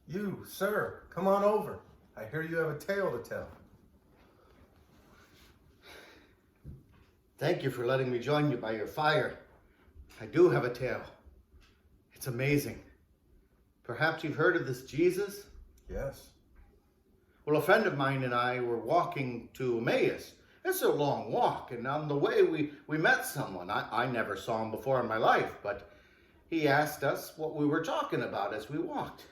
You, sir, come on over. I hear you have a tale to tell. Thank you for letting me join you by your fire. I do have a tale. It's amazing. Perhaps you've heard of this Jesus? Yes. Well, a friend of mine and I were walking to Emmaus. It's a long walk, and on the way we met someone. I never saw him before in my life, but he asked us what we were talking about as we walked.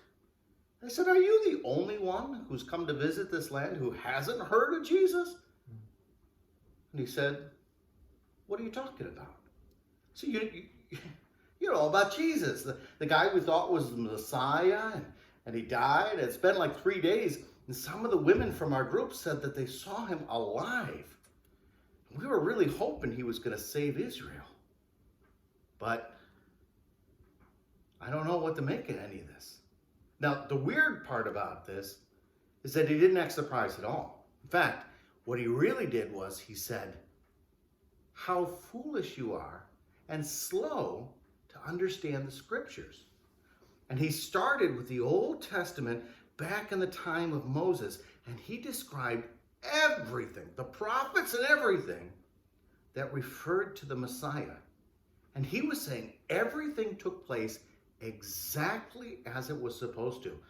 I said, "Are you the only one who's come to visit this land who hasn't heard of Jesus?" And he said, "What are you talking about?" So you know about Jesus, the guy we thought was the Messiah, and he died. It's been like 3 days, and some of the women from our group said that they saw him alive. We were really hoping he was going to save Israel. But I don't know what to make of any of this. Now, the weird part about this is that he didn't act surprised at all. In fact, what he really did was he said, "How foolish you are and slow to understand the scriptures." And he started with the Old Testament back in the time of Moses, and he described everything, the prophets and everything that referred to the Messiah. And he was saying everything took place exactly as it was supposed to.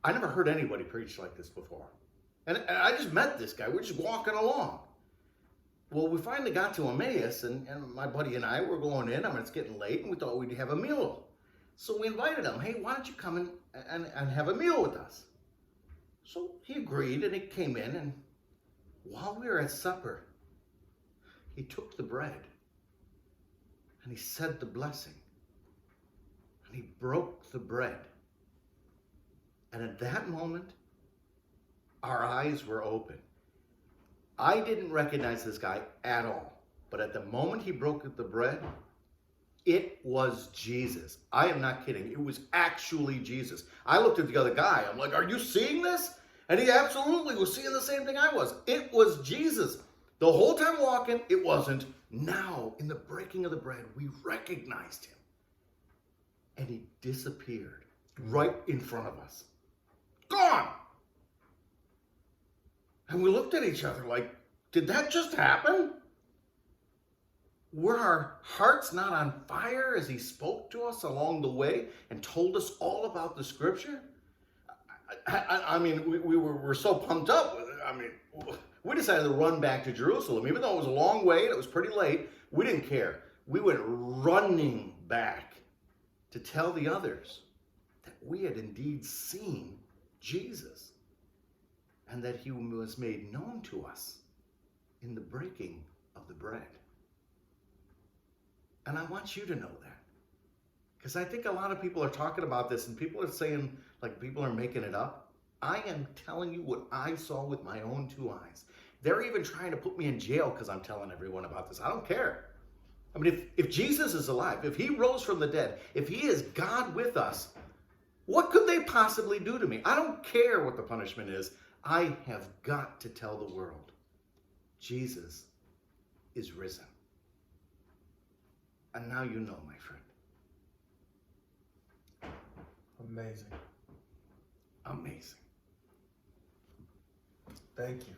I never heard anybody preach like this before. And I just met this guy. We're just walking along. Well, we finally got to Emmaus, and my buddy and I were going in. It's getting late, and we thought we'd have a meal. So we invited him. "Hey, why don't you come in and have a meal with us?" So he agreed, and he came in, and while we were at supper, he took the bread, and he said the blessing, and he broke the bread. And at that moment, our eyes were open. I didn't recognize this guy at all, but at the moment he broke the bread, it was Jesus. I am not kidding. It was actually Jesus. I looked at the other guy. I'm like, "Are you seeing this?" And he absolutely was seeing the same thing I was. It was Jesus. The whole time walking, it wasn't. Now, in the breaking of the bread, we recognized him. And he disappeared right in front of us. Gone! And we looked at each other like, did that just happen? Were our hearts not on fire as he spoke to us along the way and told us all about the scripture? I mean, we were so pumped up. I mean, we decided to run back to Jerusalem. Even though it was a long way and it was pretty late, we didn't care. We went running back to tell the others that we had indeed seen Jesus and that he was made known to us in the breaking of the bread. And I want you to know that. Because I think a lot of people are talking about this and people are saying, like, people are making it up. I am telling you what I saw with my own 2 eyes. They're even trying to put me in jail because I'm telling everyone about this. I don't care. I mean, if Jesus is alive, if he rose from the dead, if he is God with us, what could they possibly do to me? I don't care what the punishment is. I have got to tell the world, Jesus is risen. And now you know, my friend. Amazing. Amazing. Thank you.